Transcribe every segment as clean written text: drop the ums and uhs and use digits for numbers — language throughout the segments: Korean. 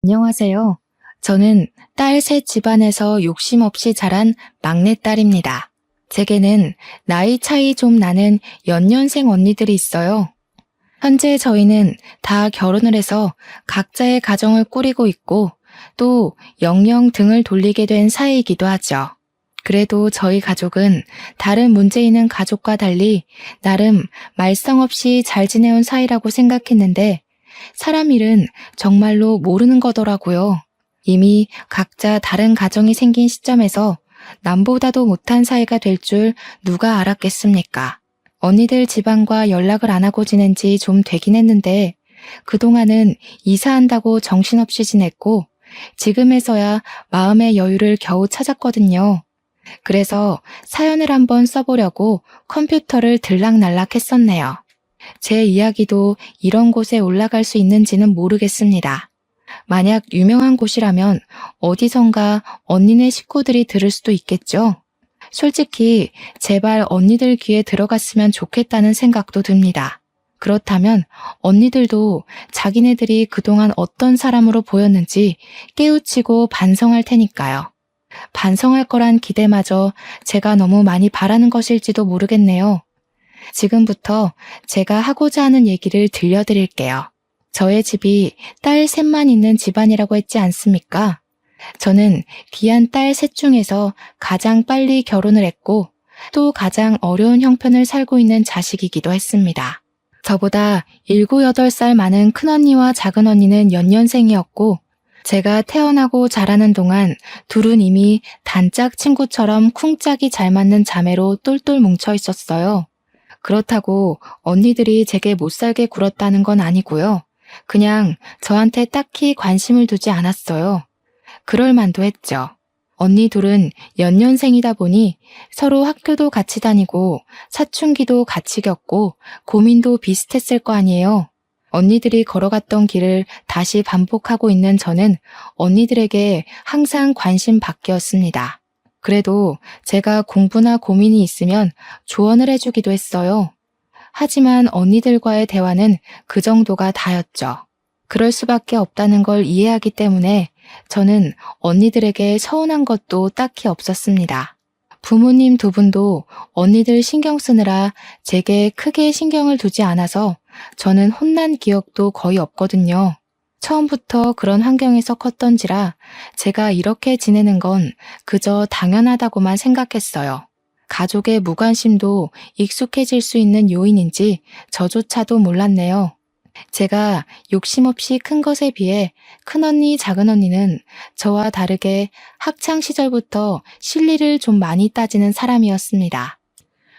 안녕하세요. 저는 딸 셋 집안에서 욕심 없이 자란 막내딸입니다. 제게는 나이 차이 좀 나는 연년생 언니들이 있어요. 현재 저희는 다 결혼을 해서 각자의 가정을 꾸리고 있고 또 영영 등을 돌리게 된 사이이기도 하죠. 그래도 저희 가족은 다른 문제 있는 가족과 달리 나름 말썽 없이 잘 지내온 사이라고 생각했는데 사람 일은 정말로 모르는 거더라고요. 이미 각자 다른 가정이 생긴 시점에서 남보다도 못한 사이가 될 줄 누가 알았겠습니까? 언니들 집안과 연락을 안 하고 지낸 지 좀 되긴 했는데 그동안은 이사한다고 정신없이 지냈고 지금에서야 마음의 여유를 겨우 찾았거든요. 그래서 사연을 한번 써보려고 컴퓨터를 들락날락 했었네요. 제 이야기도 이런 곳에 올라갈 수 있는지는 모르겠습니다. 만약 유명한 곳이라면 어디선가 언니네 식구들이 들을 수도 있겠죠? 솔직히 제발 언니들 귀에 들어갔으면 좋겠다는 생각도 듭니다. 그렇다면 언니들도 자기네들이 그동안 어떤 사람으로 보였는지 깨우치고 반성할 테니까요. 반성할 거란 기대마저 제가 너무 많이 바라는 것일지도 모르겠네요. 지금부터 제가 하고자 하는 얘기를 들려드릴게요. 저의 집이 딸 셋만 있는 집안이라고 했지 않습니까? 저는 귀한 딸 셋 중에서 가장 빨리 결혼을 했고 또 가장 어려운 형편을 살고 있는 자식이기도 했습니다. 저보다 7, 8살 많은 큰언니와 작은언니는 연년생이었고 제가 태어나고 자라는 동안 둘은 이미 단짝 친구처럼 쿵짝이 잘 맞는 자매로 똘똘 뭉쳐 있었어요. 그렇다고 언니들이 제게 못살게 굴었다는 건 아니고요. 그냥 저한테 딱히 관심을 두지 않았어요. 그럴 만도 했죠. 언니 둘은 연년생이다 보니 서로 학교도 같이 다니고 사춘기도 같이 겪고 고민도 비슷했을 거 아니에요. 언니들이 걸어갔던 길을 다시 반복하고 있는 저는 언니들에게 항상 관심 받기였습니다. 그래도 제가 공부나 고민이 있으면 조언을 해주기도 했어요. 하지만 언니들과의 대화는 그 정도가 다였죠. 그럴 수밖에 없다는 걸 이해하기 때문에 저는 언니들에게 서운한 것도 딱히 없었습니다. 부모님 두 분도 언니들 신경 쓰느라 제게 크게 신경을 두지 않아서 저는 혼난 기억도 거의 없거든요. 처음부터 그런 환경에서 컸던지라 제가 이렇게 지내는 건 그저 당연하다고만 생각했어요. 가족의 무관심도 익숙해질 수 있는 요인인지 저조차도 몰랐네요. 제가 욕심 없이 큰 것에 비해 큰언니, 작은언니는 저와 다르게 학창 시절부터 실리를 좀 많이 따지는 사람이었습니다.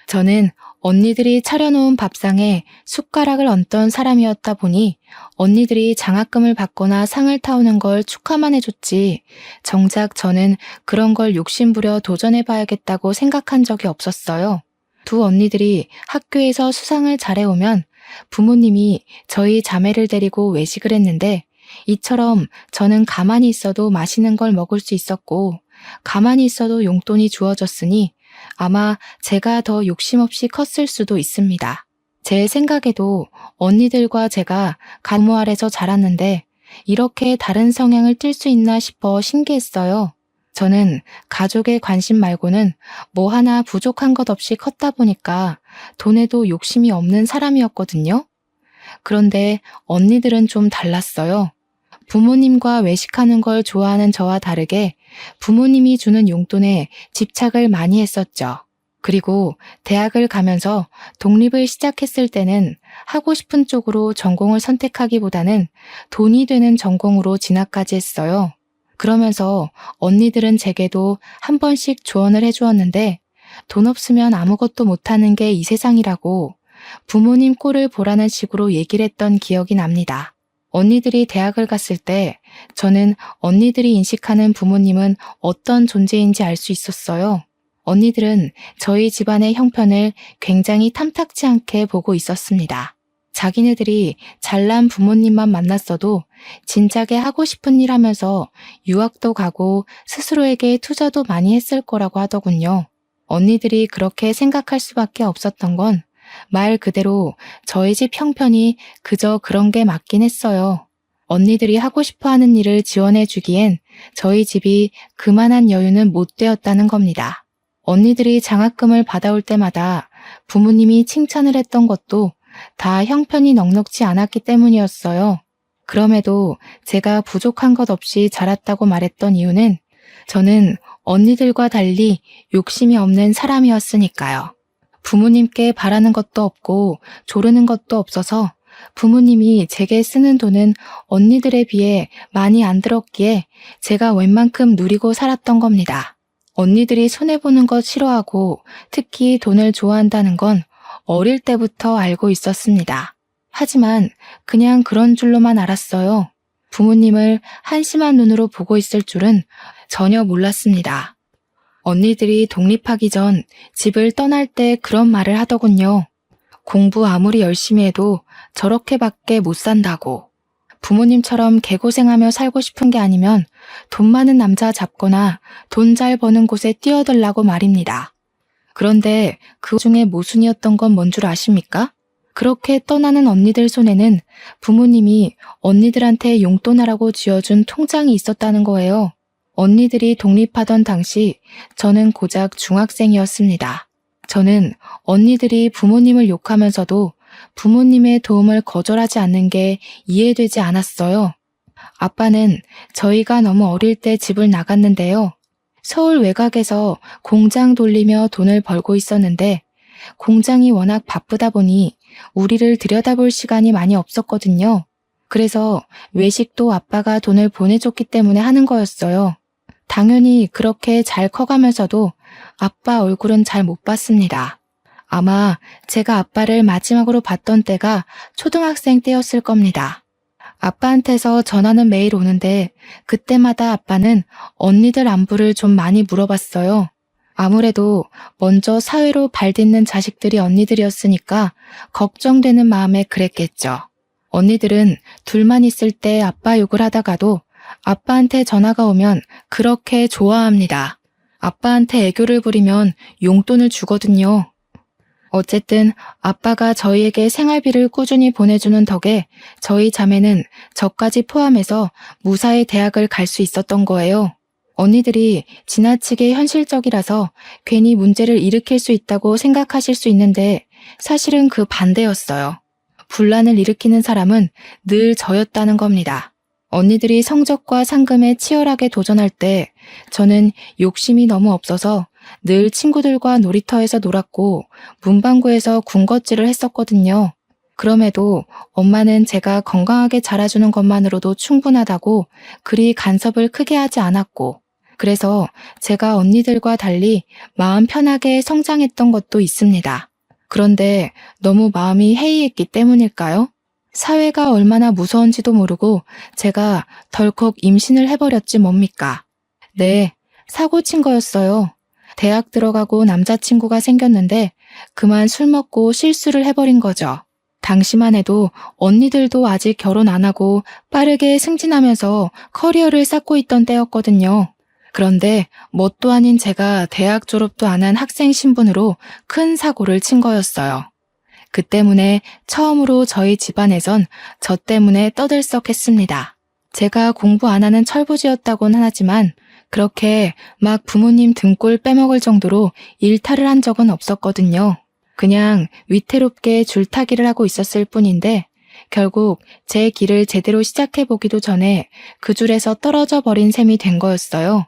저는 언니들이 차려놓은 밥상에 숟가락을 얹던 사람이었다 보니 언니들이 장학금을 받거나 상을 타오는 걸 축하만 해줬지 정작 저는 그런 걸 욕심부려 도전해봐야겠다고 생각한 적이 없었어요. 두 언니들이 학교에서 수상을 잘해오면 부모님이 저희 자매를 데리고 외식을 했는데 이처럼 저는 가만히 있어도 맛있는 걸 먹을 수 있었고 가만히 있어도 용돈이 주어졌으니 아마 제가 더 욕심 없이 컸을 수도 있습니다. 제 생각에도 언니들과 제가 가무 아래서 자랐는데 이렇게 다른 성향을 띨 수 있나 싶어 신기했어요. 저는 가족의 관심 말고는 뭐 하나 부족한 것 없이 컸다 보니까 돈에도 욕심이 없는 사람이었거든요. 그런데 언니들은 좀 달랐어요. 부모님과 외식하는 걸 좋아하는 저와 다르게 부모님이 주는 용돈에 집착을 많이 했었죠. 그리고 대학을 가면서 독립을 시작했을 때는 하고 싶은 쪽으로 전공을 선택하기보다는 돈이 되는 전공으로 진학까지 했어요. 그러면서 언니들은 제게도 한 번씩 조언을 해주었는데 돈 없으면 아무것도 못하는 게 이 세상이라고 부모님 꼴을 보라는 식으로 얘기를 했던 기억이 납니다. 언니들이 대학을 갔을 때 저는 언니들이 인식하는 부모님은 어떤 존재인지 알 수 있었어요. 언니들은 저희 집안의 형편을 굉장히 탐탁지 않게 보고 있었습니다. 자기네들이 잘난 부모님만 만났어도 진작에 하고 싶은 일 하면서 유학도 가고 스스로에게 투자도 많이 했을 거라고 하더군요. 언니들이 그렇게 생각할 수밖에 없었던 건 말 그대로 저희 집 형편이 그저 그런 게 맞긴 했어요. 언니들이 하고 싶어 하는 일을 지원해 주기엔 저희 집이 그만한 여유는 못 되었다는 겁니다. 언니들이 장학금을 받아올 때마다 부모님이 칭찬을 했던 것도 다 형편이 넉넉지 않았기 때문이었어요. 그럼에도 제가 부족한 것 없이 자랐다고 말했던 이유는 저는 언니들과 달리 욕심이 없는 사람이었으니까요. 부모님께 바라는 것도 없고 조르는 것도 없어서 부모님이 제게 쓰는 돈은 언니들에 비해 많이 안 들었기에 제가 웬만큼 누리고 살았던 겁니다. 언니들이 손해보는 것 싫어하고 특히 돈을 좋아한다는 건 어릴 때부터 알고 있었습니다. 하지만 그냥 그런 줄로만 알았어요. 부모님을 한심한 눈으로 보고 있을 줄은 전혀 몰랐습니다. 언니들이 독립하기 전 집을 떠날 때 그런 말을 하더군요. 공부 아무리 열심히 해도 저렇게밖에 못 산다고. 부모님처럼 개고생하며 살고 싶은 게 아니면 돈 많은 남자 잡거나 돈 잘 버는 곳에 뛰어들라고 말입니다. 그런데 그 중에 모순이었던 건 뭔 줄 아십니까? 그렇게 떠나는 언니들 손에는 부모님이 언니들한테 용돈하라고 쥐어준 통장이 있었다는 거예요. 언니들이 독립하던 당시 저는 고작 중학생이었습니다. 저는 언니들이 부모님을 욕하면서도 부모님의 도움을 거절하지 않는 게 이해되지 않았어요. 아빠는 저희가 너무 어릴 때 집을 나갔는데요. 서울 외곽에서 공장 돌리며 돈을 벌고 있었는데 공장이 워낙 바쁘다 보니 우리를 들여다볼 시간이 많이 없었거든요. 그래서 외식도 아빠가 돈을 보내줬기 때문에 하는 거였어요. 당연히 그렇게 잘 커가면서도 아빠 얼굴은 잘 못 봤습니다. 아마 제가 아빠를 마지막으로 봤던 때가 초등학생 때였을 겁니다. 아빠한테서 전화는 매일 오는데 그때마다 아빠는 언니들 안부를 좀 많이 물어봤어요. 아무래도 먼저 사회로 발딛는 자식들이 언니들이었으니까 걱정되는 마음에 그랬겠죠. 언니들은 둘만 있을 때 아빠 욕을 하다가도 아빠한테 전화가 오면 그렇게 좋아합니다. 아빠한테 애교를 부리면 용돈을 주거든요. 어쨌든 아빠가 저희에게 생활비를 꾸준히 보내주는 덕에 저희 자매는 저까지 포함해서 무사히 대학을 갈 수 있었던 거예요. 언니들이 지나치게 현실적이라서 괜히 문제를 일으킬 수 있다고 생각하실 수 있는데 사실은 그 반대였어요. 분란을 일으키는 사람은 늘 저였다는 겁니다. 언니들이 성적과 상금에 치열하게 도전할 때 저는 욕심이 너무 없어서 늘 친구들과 놀이터에서 놀았고 문방구에서 군것질을 했었거든요. 그럼에도 엄마는 제가 건강하게 자라주는 것만으로도 충분하다고 그리 간섭을 크게 하지 않았고 그래서 제가 언니들과 달리 마음 편하게 성장했던 것도 있습니다. 그런데 너무 마음이 해이했기 때문일까요? 사회가 얼마나 무서운지도 모르고 제가 덜컥 임신을 해버렸지 뭡니까? 네, 사고 친 거였어요. 대학 들어가고 남자친구가 생겼는데 그만 술 먹고 실수를 해버린 거죠. 당시만 해도 언니들도 아직 결혼 안 하고 빠르게 승진하면서 커리어를 쌓고 있던 때였거든요. 그런데 뭣도 아닌 제가 대학 졸업도 안 한 학생 신분으로 큰 사고를 친 거였어요. 그 때문에 처음으로 저희 집안에선 저 때문에 떠들썩했습니다. 제가 공부 안 하는 철부지였다고는 하지만 그렇게 막 부모님 등골 빼먹을 정도로 일탈을 한 적은 없었거든요. 그냥 위태롭게 줄타기를 하고 있었을 뿐인데 결국 제 길을 제대로 시작해보기도 전에 그 줄에서 떨어져 버린 셈이 된 거였어요.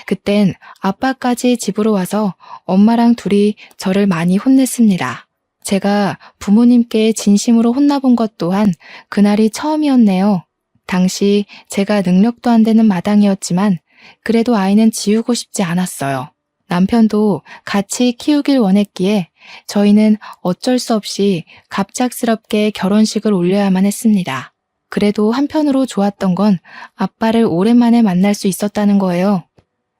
그땐 아빠까지 집으로 와서 엄마랑 둘이 저를 많이 혼냈습니다. 제가 부모님께 진심으로 혼나본 것 또한 그날이 처음이었네요. 당시 제가 능력도 안 되는 마당이었지만 그래도 아이는 지우고 싶지 않았어요. 남편도 같이 키우길 원했기에 저희는 어쩔 수 없이 갑작스럽게 결혼식을 올려야만 했습니다. 그래도 한편으로 좋았던 건 아빠를 오랜만에 만날 수 있었다는 거예요.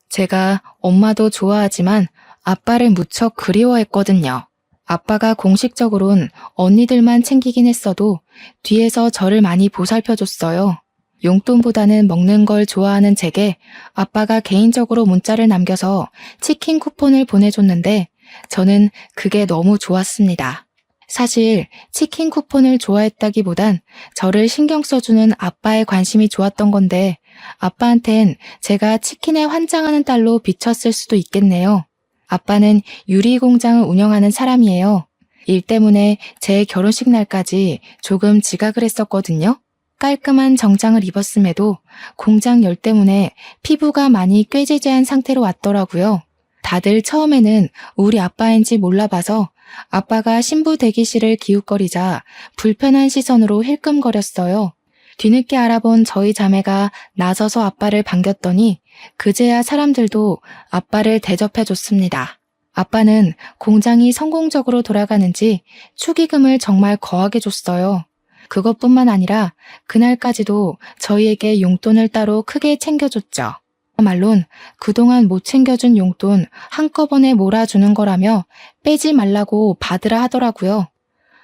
제가 엄마도 좋아하지만 아빠를 무척 그리워했거든요. 아빠가 공식적으론 언니들만 챙기긴 했어도 뒤에서 저를 많이 보살펴줬어요. 용돈보다는 먹는 걸 좋아하는 제게 아빠가 개인적으로 문자를 남겨서 치킨 쿠폰을 보내줬는데 저는 그게 너무 좋았습니다. 사실 치킨 쿠폰을 좋아했다기보단 저를 신경 써주는 아빠의 관심이 좋았던 건데 아빠한텐 제가 치킨에 환장하는 딸로 비쳤을 수도 있겠네요. 아빠는 유리 공장을 운영하는 사람이에요. 일 때문에 제 결혼식 날까지 조금 지각을 했었거든요. 깔끔한 정장을 입었음에도 공장 열 때문에 피부가 많이 꾀지지한 상태로 왔더라고요. 다들 처음에는 우리 아빠인지 몰라봐서 아빠가 신부 대기실을 기웃거리자 불편한 시선으로 힐끔거렸어요. 뒤늦게 알아본 저희 자매가 나서서 아빠를 반겼더니 그제야 사람들도 아빠를 대접해줬습니다. 아빠는 공장이 성공적으로 돌아가는지 축의금을 정말 거하게 줬어요. 그것뿐만 아니라 그날까지도 저희에게 용돈을 따로 크게 챙겨줬죠. 말론 그동안 못 챙겨준 용돈 한꺼번에 몰아주는 거라며 빼지 말라고 받으라 하더라고요.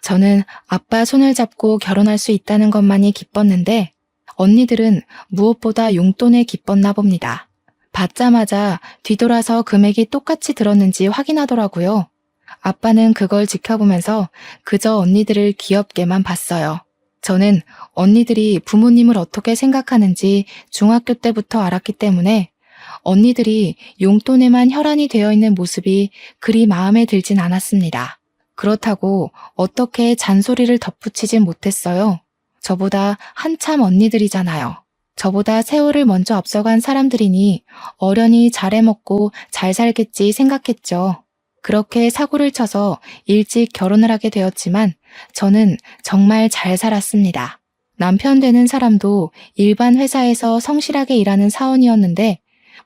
저는 아빠 손을 잡고 결혼할 수 있다는 것만이 기뻤는데 언니들은 무엇보다 용돈에 기뻤나 봅니다. 받자마자 뒤돌아서 금액이 똑같이 들었는지 확인하더라고요. 아빠는 그걸 지켜보면서 그저 언니들을 귀엽게만 봤어요. 저는 언니들이 부모님을 어떻게 생각하는지 중학교 때부터 알았기 때문에 언니들이 용돈에만 혈안이 되어 있는 모습이 그리 마음에 들진 않았습니다. 그렇다고 어떻게 잔소리를 덧붙이진 못했어요. 저보다 한참 언니들이잖아요. 저보다 세월을 먼저 앞서간 사람들이니 어련히 잘해먹고 잘 살겠지 생각했죠. 그렇게 사고를 쳐서 일찍 결혼을 하게 되었지만 저는 정말 잘 살았습니다. 남편 되는 사람도 일반 회사에서 성실하게 일하는 사원이었는데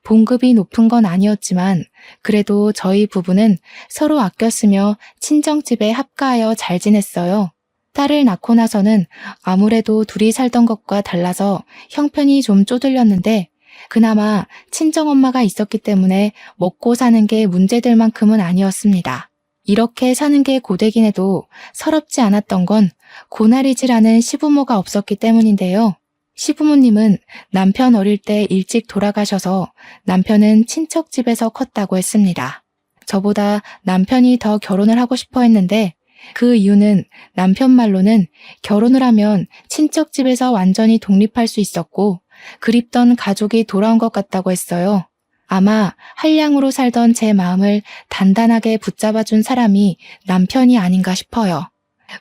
봉급이 높은 건 아니었지만 그래도 저희 부부는 서로 아껴 쓰며 친정집에 합가하여 잘 지냈어요. 딸을 낳고 나서는 아무래도 둘이 살던 것과 달라서 형편이 좀 쪼들렸는데 그나마 친정엄마가 있었기 때문에 먹고 사는 게 문제될 만큼은 아니었습니다. 이렇게 사는 게 고되긴 해도 서럽지 않았던 건 고나리질하는 시부모가 없었기 때문인데요. 시부모님은 남편 어릴 때 일찍 돌아가셔서 남편은 친척집에서 컸다고 했습니다. 저보다 남편이 더 결혼을 하고 싶어 했는데 그 이유는 남편 말로는 결혼을 하면 친척집에서 완전히 독립할 수 있었고 그립던 가족이 돌아온 것 같다고 했어요. 아마 한량으로 살던 제 마음을 단단하게 붙잡아준 사람이 남편이 아닌가 싶어요.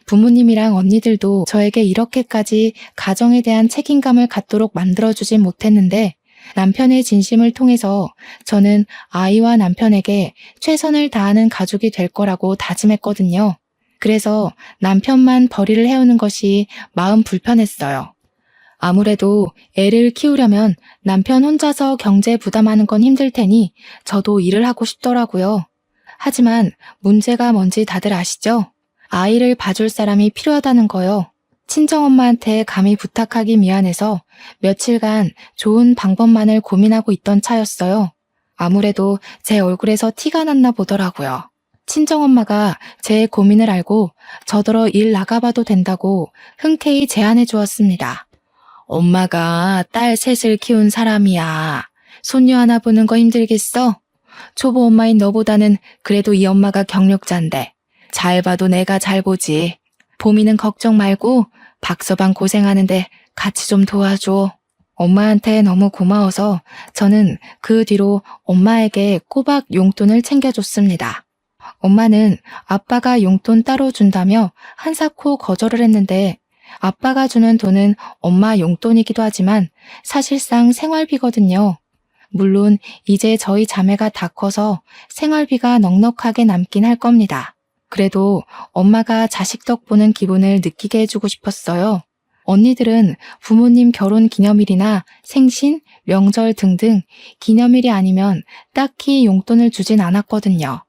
부모님이랑 언니들도 저에게 이렇게까지 가정에 대한 책임감을 갖도록 만들어주진 못했는데 남편의 진심을 통해서 저는 아이와 남편에게 최선을 다하는 가족이 될 거라고 다짐했거든요. 그래서 남편만 벌이를 해오는 것이 마음 불편했어요. 아무래도 애를 키우려면 남편 혼자서 경제 부담하는 건 힘들 테니 저도 일을 하고 싶더라고요. 하지만 문제가 뭔지 다들 아시죠? 아이를 봐줄 사람이 필요하다는 거요. 친정엄마한테 감히 부탁하기 미안해서 며칠간 좋은 방법만을 고민하고 있던 차였어요. 아무래도 제 얼굴에서 티가 났나 보더라고요. 친정엄마가 제 고민을 알고 저더러 일 나가봐도 된다고 흔쾌히 제안해 주었습니다. 엄마가 딸 셋을 키운 사람이야. 손녀 하나 보는 거 힘들겠어? 초보 엄마인 너보다는 그래도 이 엄마가 경력자인데 잘 봐도 내가 잘 보지. 보미는 걱정 말고 박서방 고생하는데 같이 좀 도와줘. 엄마한테 너무 고마워서 저는 그 뒤로 엄마에게 꼬박 용돈을 챙겨줬습니다. 엄마는 아빠가 용돈 따로 준다며 한사코 거절을 했는데 아빠가 주는 돈은 엄마 용돈이기도 하지만 사실상 생활비거든요. 물론 이제 저희 자매가 다 커서 생활비가 넉넉하게 남긴 할 겁니다. 그래도 엄마가 자식 덕 보는 기분을 느끼게 해주고 싶었어요. 언니들은 부모님 결혼 기념일이나 생신, 명절 등등 기념일이 아니면 딱히 용돈을 주진 않았거든요.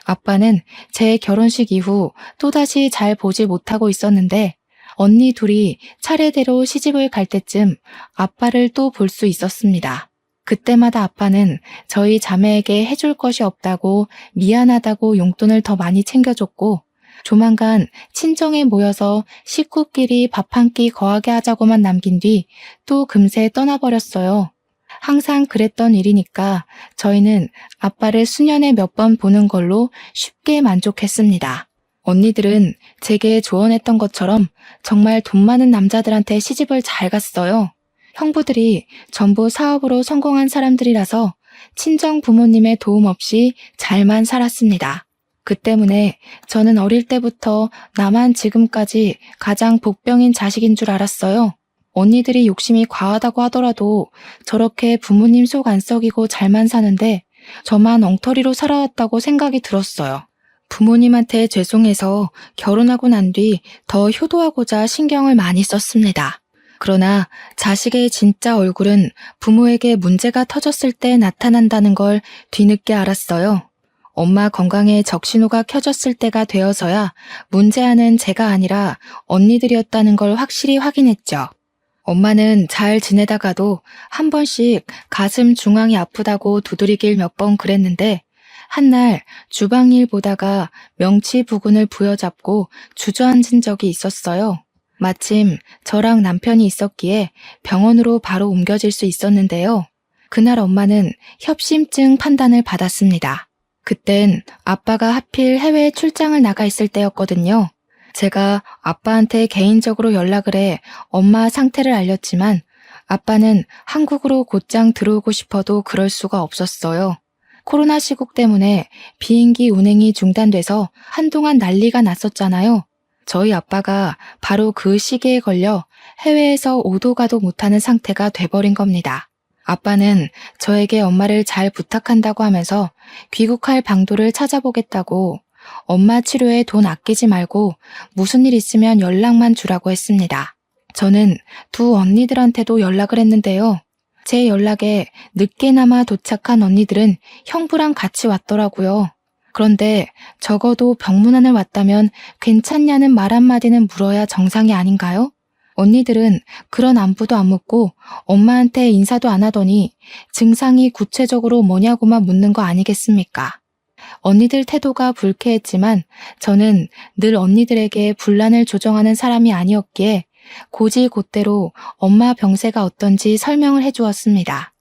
아빠는 제 결혼식 이후 또다시 잘 보지 못하고 있었는데 언니 둘이 차례대로 시집을 갈 때쯤 아빠를 또 볼 수 있었습니다. 그때마다 아빠는 저희 자매에게 해줄 것이 없다고 미안하다고 용돈을 더 많이 챙겨줬고 조만간 친정에 모여서 식구끼리 밥 한 끼 거하게 하자고만 남긴 뒤 또 금세 떠나버렸어요. 항상 그랬던 일이니까 저희는 아빠를 수년에 몇 번 보는 걸로 쉽게 만족했습니다. 언니들은 제게 조언했던 것처럼 정말 돈 많은 남자들한테 시집을 잘 갔어요. 형부들이 전부 사업으로 성공한 사람들이라서 친정 부모님의 도움 없이 잘만 살았습니다. 그 때문에 저는 어릴 때부터 나만 지금까지 가장 복병인 자식인 줄 알았어요. 언니들이 욕심이 과하다고 하더라도 저렇게 부모님 속 안 썩이고 잘만 사는데 저만 엉터리로 살아왔다고 생각이 들었어요. 부모님한테 죄송해서 결혼하고 난 뒤 더 효도하고자 신경을 많이 썼습니다. 그러나 자식의 진짜 얼굴은 부모에게 문제가 터졌을 때 나타난다는 걸 뒤늦게 알았어요. 엄마 건강에 적신호가 켜졌을 때가 되어서야 문제아는 제가 아니라 언니들이었다는 걸 확실히 확인했죠. 엄마는 잘 지내다가도 한 번씩 가슴 중앙이 아프다고 두드리길 몇 번 그랬는데 한날 주방일 보다가 명치 부근을 부여잡고 주저앉은 적이 있었어요. 마침 저랑 남편이 있었기에 병원으로 바로 옮겨질 수 있었는데요. 그날 엄마는 협심증 판단을 받았습니다. 그땐 아빠가 하필 해외에 출장을 나가 있을 때였거든요. 제가 아빠한테 개인적으로 연락을 해 엄마 상태를 알렸지만 아빠는 한국으로 곧장 들어오고 싶어도 그럴 수가 없었어요. 코로나 시국 때문에 비행기 운행이 중단돼서 한동안 난리가 났었잖아요. 저희 아빠가 바로 그 시기에 걸려 해외에서 오도 가도 못하는 상태가 돼버린 겁니다. 아빠는 저에게 엄마를 잘 부탁한다고 하면서 귀국할 방도를 찾아보겠다고 엄마 치료에 돈 아끼지 말고 무슨 일 있으면 연락만 주라고 했습니다. 저는 두 언니들한테도 연락을 했는데요. 제 연락에 늦게나마 도착한 언니들은 형부랑 같이 왔더라고요. 그런데 적어도 병문안을 왔다면 괜찮냐는 말 한마디는 물어야 정상이 아닌가요? 언니들은 그런 안부도 안 묻고 엄마한테 인사도 안 하더니 증상이 구체적으로 뭐냐고만 묻는 거 아니겠습니까? 언니들 태도가 불쾌했지만 저는 늘 언니들에게 분란을 조정하는 사람이 아니었기에 고지곧대로 엄마 병세가 어떤지 설명을 해주었습니다.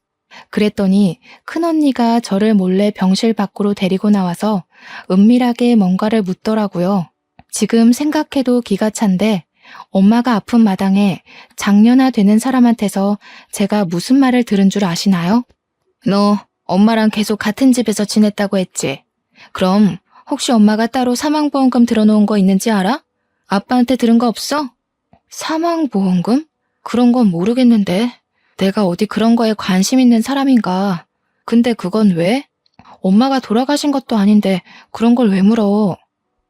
그랬더니 큰언니가 저를 몰래 병실 밖으로 데리고 나와서 은밀하게 뭔가를 묻더라고요. 지금 생각해도 기가 찬데 엄마가 아픈 마당에 장년아 되는 사람한테서 제가 무슨 말을 들은 줄 아시나요? 너 엄마랑 계속 같은 집에서 지냈다고 했지? 그럼 혹시 엄마가 따로 사망보험금 들어놓은 거 있는지 알아? 아빠한테 들은 거 없어? 사망보험금? 그런 건 모르겠는데. 내가 어디 그런 거에 관심 있는 사람인가. 근데 그건 왜? 엄마가 돌아가신 것도 아닌데 그런 걸 왜 물어?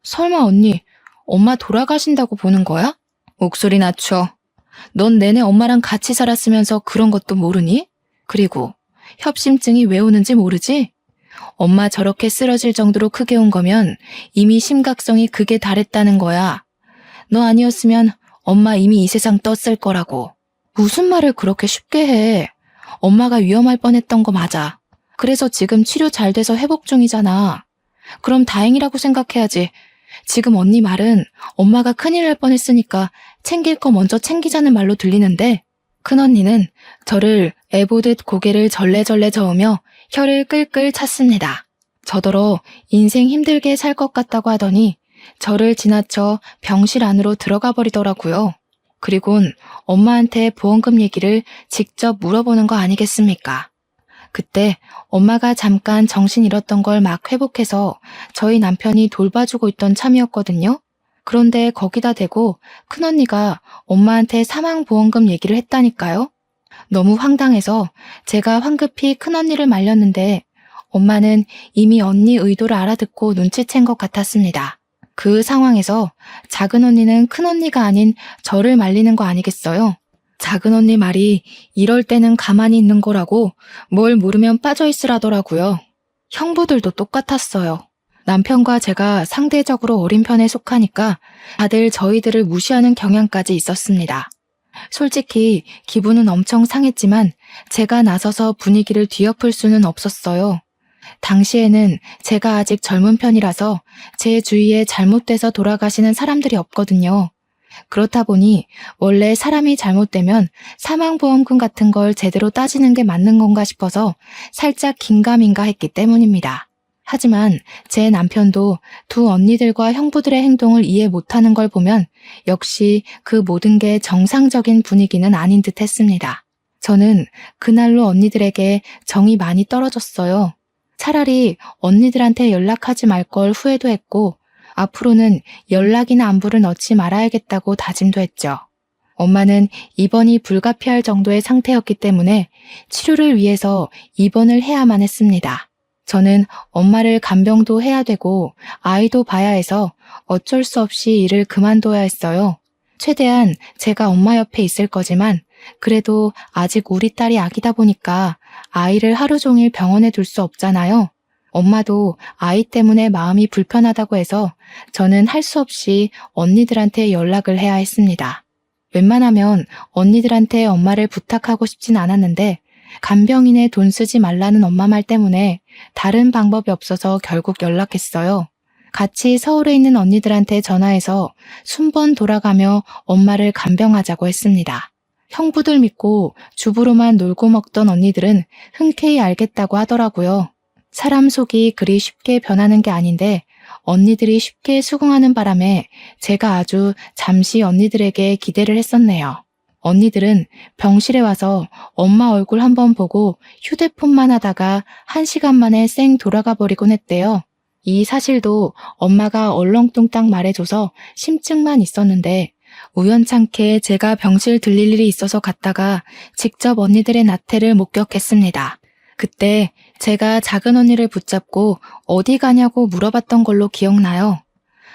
설마 언니, 엄마 돌아가신다고 보는 거야? 목소리 낮춰. 넌 내내 엄마랑 같이 살았으면서 그런 것도 모르니? 그리고 협심증이 왜 오는지 모르지? 엄마 저렇게 쓰러질 정도로 크게 온 거면 이미 심각성이 극에 달했다는 거야. 너 아니었으면 엄마 이미 이 세상 떴을 거라고. 무슨 말을 그렇게 쉽게 해. 엄마가 위험할 뻔했던 거 맞아. 그래서 지금 치료 잘 돼서 회복 중이잖아. 그럼 다행이라고 생각해야지. 지금 언니 말은 엄마가 큰일 날 뻔했으니까 챙길 거 먼저 챙기자는 말로 들리는데 큰언니는 저를 애보듯 고개를 절레절레 저으며 혀를 끌끌 찼습니다. 저더러 인생 힘들게 살 것 같다고 하더니 저를 지나쳐 병실 안으로 들어가 버리더라고요. 그리곤 엄마한테 보험금 얘기를 직접 물어보는 거 아니겠습니까? 그때 엄마가 잠깐 정신 잃었던 걸 막 회복해서 저희 남편이 돌봐주고 있던 참이었거든요. 그런데 거기다 대고 큰언니가 엄마한테 사망보험금 얘기를 했다니까요. 너무 황당해서 제가 황급히 큰언니를 말렸는데 엄마는 이미 언니 의도를 알아듣고 눈치챈 것 같았습니다. 그 상황에서 작은 언니는 큰언니가 아닌 저를 말리는 거 아니겠어요? 작은 언니 말이 이럴 때는 가만히 있는 거라고 뭘 모르면 빠져있으라더라고요. 형부들도 똑같았어요. 남편과 제가 상대적으로 어린 편에 속하니까 다들 저희들을 무시하는 경향까지 있었습니다. 솔직히 기분은 엄청 상했지만 제가 나서서 분위기를 뒤엎을 수는 없었어요. 당시에는 제가 아직 젊은 편이라서 제 주위에 잘못돼서 돌아가시는 사람들이 없거든요. 그렇다 보니 원래 사람이 잘못되면 사망보험금 같은 걸 제대로 따지는 게 맞는 건가 싶어서 살짝 긴가민가 했기 때문입니다. 하지만 제 남편도 두 언니들과 형부들의 행동을 이해 못하는 걸 보면 역시 그 모든 게 정상적인 분위기는 아닌 듯 했습니다. 저는 그날로 언니들에게 정이 많이 떨어졌어요. 차라리 언니들한테 연락하지 말 걸 후회도 했고 앞으로는 연락이나 안부를 넣지 말아야겠다고 다짐도 했죠. 엄마는 입원이 불가피할 정도의 상태였기 때문에 치료를 위해서 입원을 해야만 했습니다. 저는 엄마를 간병도 해야 되고 아이도 봐야 해서 어쩔 수 없이 일을 그만둬야 했어요. 최대한 제가 엄마 옆에 있을 거지만 그래도 아직 우리 딸이 아기다 보니까 아이를 하루 종일 병원에 둘 수 없잖아요. 엄마도 아이 때문에 마음이 불편하다고 해서 저는 할 수 없이 언니들한테 연락을 해야 했습니다. 웬만하면 언니들한테 엄마를 부탁하고 싶진 않았는데 간병인에 돈 쓰지 말라는 엄마 말 때문에 다른 방법이 없어서 결국 연락했어요. 같이 서울에 있는 언니들한테 전화해서 순번 돌아가며 엄마를 간병하자고 했습니다. 형부들 믿고 주부로만 놀고 먹던 언니들은 흔쾌히 알겠다고 하더라고요. 사람 속이 그리 쉽게 변하는 게 아닌데 언니들이 쉽게 수긍하는 바람에 제가 아주 잠시 언니들에게 기대를 했었네요. 언니들은 병실에 와서 엄마 얼굴 한번 보고 휴대폰만 하다가 1시간 만에 쌩 돌아가 버리곤 했대요. 이 사실도 엄마가 얼렁뚱땅 말해줘서 심증만 있었는데 우연찮게 제가 병실 들릴 일이 있어서 갔다가 직접 언니들의 나태를 목격했습니다. 그때 제가 작은 언니를 붙잡고 어디 가냐고 물어봤던 걸로 기억나요.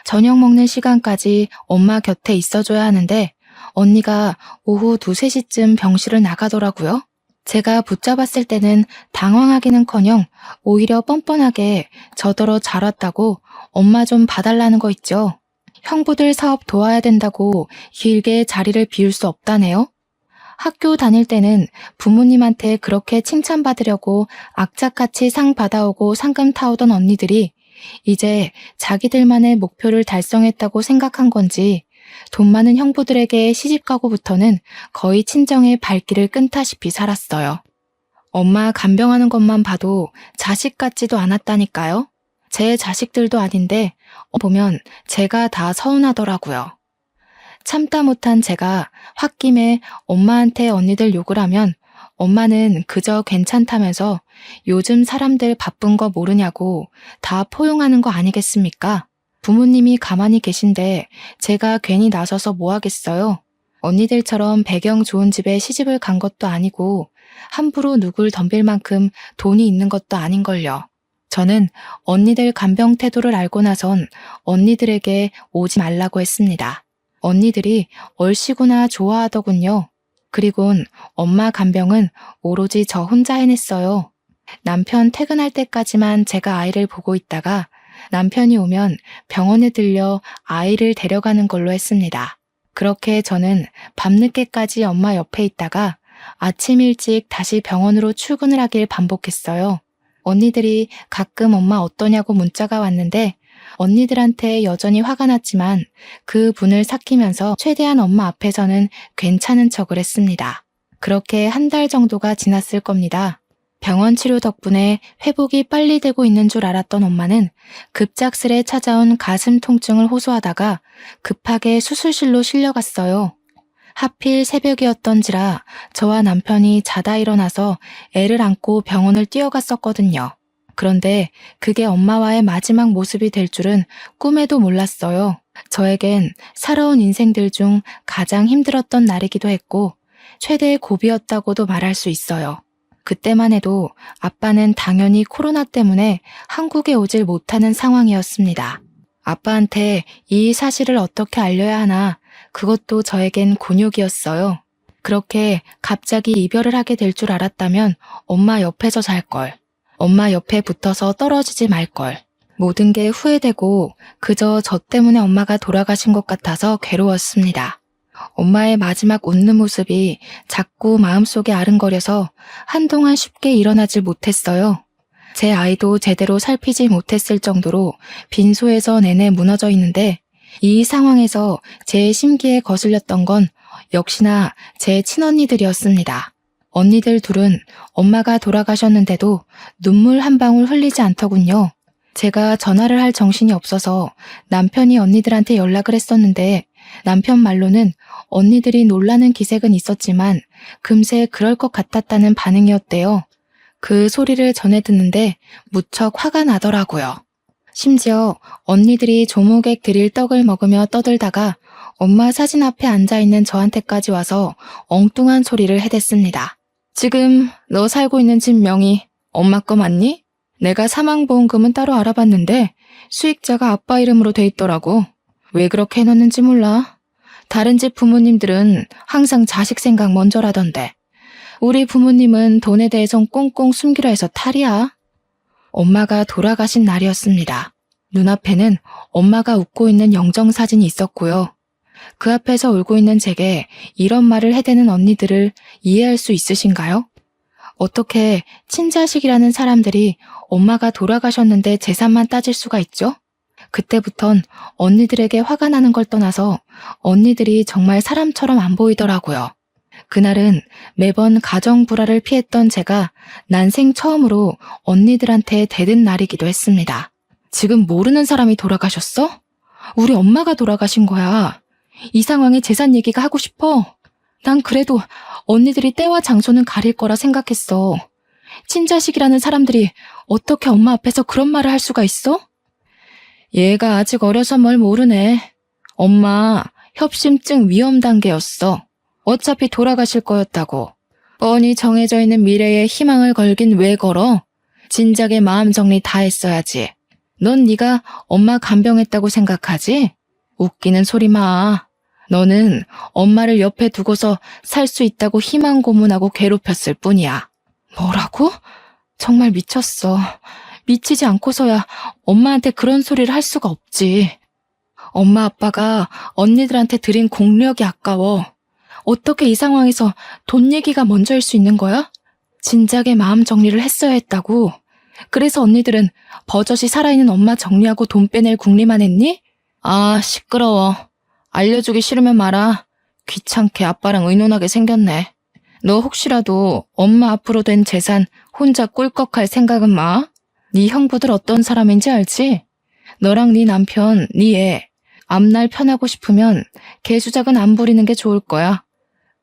저녁 먹는 시간까지 엄마 곁에 있어줘야 하는데 언니가 오후 2, 3시쯤 병실을 나가더라고요. 제가 붙잡았을 때는 당황하기는커녕 오히려 뻔뻔하게 저더러 잘 왔다고 엄마 좀 봐달라는 거 있죠. 형부들 사업 도와야 된다고 길게 자리를 비울 수 없다네요. 학교 다닐 때는 부모님한테 그렇게 칭찬받으려고 악착같이 상 받아오고 상금 타오던 언니들이 이제 자기들만의 목표를 달성했다고 생각한 건지 돈 많은 형부들에게 시집가고부터는 거의 친정의 발길을 끈다시피 살았어요. 엄마 간병하는 것만 봐도 자식 같지도 않았다니까요. 제 자식들도 아닌데 보면 제가 다 서운하더라고요. 참다 못한 제가 홧김에 엄마한테 언니들 욕을 하면 엄마는 그저 괜찮다면서 요즘 사람들 바쁜 거 모르냐고 다 포용하는 거 아니겠습니까? 부모님이 가만히 계신데 제가 괜히 나서서 뭐 하겠어요? 언니들처럼 배경 좋은 집에 시집을 간 것도 아니고 함부로 누굴 덤빌 만큼 돈이 있는 것도 아닌걸요. 저는 언니들 간병 태도를 알고 나선 언니들에게 오지 말라고 했습니다. 언니들이 얼씨구나 좋아하더군요. 그리곤 엄마 간병은 오로지 저 혼자 해냈어요. 남편 퇴근할 때까지만 제가 아이를 보고 있다가 남편이 오면 병원에 들려 아이를 데려가는 걸로 했습니다. 그렇게 저는 밤늦게까지 엄마 옆에 있다가 아침 일찍 다시 병원으로 출근을 하길 반복했어요. 언니들이 가끔 엄마 어떠냐고 문자가 왔는데 언니들한테 여전히 화가 났지만 그 분을 삭히면서 최대한 엄마 앞에서는 괜찮은 척을 했습니다. 그렇게 1달 정도가 지났을 겁니다. 병원 치료 덕분에 회복이 빨리 되고 있는 줄 알았던 엄마는 급작스레 찾아온 가슴 통증을 호소하다가 급하게 수술실로 실려갔어요. 하필 새벽이었던지라 저와 남편이 자다 일어나서 애를 안고 병원을 뛰어갔었거든요. 그런데 그게 엄마와의 마지막 모습이 될 줄은 꿈에도 몰랐어요. 저에겐 살아온 인생들 중 가장 힘들었던 날이기도 했고 최대의 고비였다고도 말할 수 있어요. 그때만 해도 아빠는 당연히 코로나 때문에 한국에 오질 못하는 상황이었습니다. 아빠한테 이 사실을 어떻게 알려야 하나 그것도 저에겐 곤욕이었어요. 그렇게 갑자기 이별을 하게 될 줄 알았다면 엄마 옆에서 살걸. 엄마 옆에 붙어서 떨어지지 말걸. 모든 게 후회되고 그저 저 때문에 엄마가 돌아가신 것 같아서 괴로웠습니다. 엄마의 마지막 웃는 모습이 자꾸 마음속에 아른거려서 한동안 쉽게 일어나질 못했어요. 제 아이도 제대로 살피지 못했을 정도로 빈소에서 내내 무너져 있는데 이 상황에서 제 심기에 거슬렸던 건 역시나 제 친언니들이었습니다. 언니들 둘은 엄마가 돌아가셨는데도 눈물 한 방울 흘리지 않더군요. 제가 전화를 할 정신이 없어서 남편이 언니들한테 연락을 했었는데 남편 말로는 언니들이 놀라는 기색은 있었지만 금세 그럴 것 같았다는 반응이었대요. 그 소리를 전해 듣는데 무척 화가 나더라고요. 심지어 언니들이 조무객 드릴 떡을 먹으며 떠들다가 엄마 사진 앞에 앉아있는 저한테까지 와서 엉뚱한 소리를 해댔습니다. 지금 너 살고 있는 집 명의 엄마 거 맞니? 내가 사망보험금은 따로 알아봤는데 수익자가 아빠 이름으로 돼 있더라고. 왜 그렇게 해놨는지 몰라. 다른 집 부모님들은 항상 자식 생각 먼저라던데. 우리 부모님은 돈에 대해선 꽁꽁 숨기려 해서 탈이야. 엄마가 돌아가신 날이었습니다. 눈앞에는 엄마가 웃고 있는 영정사진이 있었고요. 그 앞에서 울고 있는 제게 이런 말을 해대는 언니들을 이해할 수 있으신가요? 어떻게 친자식이라는 사람들이 엄마가 돌아가셨는데 재산만 따질 수가 있죠? 그때부턴 언니들에게 화가 나는 걸 떠나서 언니들이 정말 사람처럼 안 보이더라고요. 그날은 매번 가정 불화를 피했던 제가 난생 처음으로 언니들한테 대든 날이기도 했습니다. 지금 모르는 사람이 돌아가셨어? 우리 엄마가 돌아가신 거야. 이 상황에 재산 얘기가 하고 싶어. 난 그래도 언니들이 때와 장소는 가릴 거라 생각했어. 친자식이라는 사람들이 어떻게 엄마 앞에서 그런 말을 할 수가 있어? 얘가 아직 어려서 뭘 모르네. 엄마 협심증 위험 단계였어. 어차피 돌아가실 거였다고. 뻔히 정해져 있는 미래에 희망을 걸긴 왜 걸어? 진작에 마음 정리 다 했어야지. 넌 네가 엄마 간병했다고 생각하지? 웃기는 소리 마. 너는 엄마를 옆에 두고서 살 수 있다고 희망 고문하고 괴롭혔을 뿐이야. 뭐라고? 정말 미쳤어. 미치지 않고서야 엄마한테 그런 소리를 할 수가 없지. 엄마 아빠가 언니들한테 드린 공력이 아까워. 어떻게 이 상황에서 돈 얘기가 먼저일 수 있는 거야? 진작에 마음 정리를 했어야 했다고. 그래서 언니들은 버젓이 살아있는 엄마 정리하고 돈 빼낼 궁리만 했니? 아, 시끄러워. 알려주기 싫으면 말아. 귀찮게 아빠랑 의논하게 생겼네. 너 혹시라도 엄마 앞으로 된 재산 혼자 꿀꺽할 생각은 마. 네 형부들 어떤 사람인지 알지? 너랑 네 남편, 네 애. 앞날 편하고 싶으면 개수작은 안 부리는 게 좋을 거야.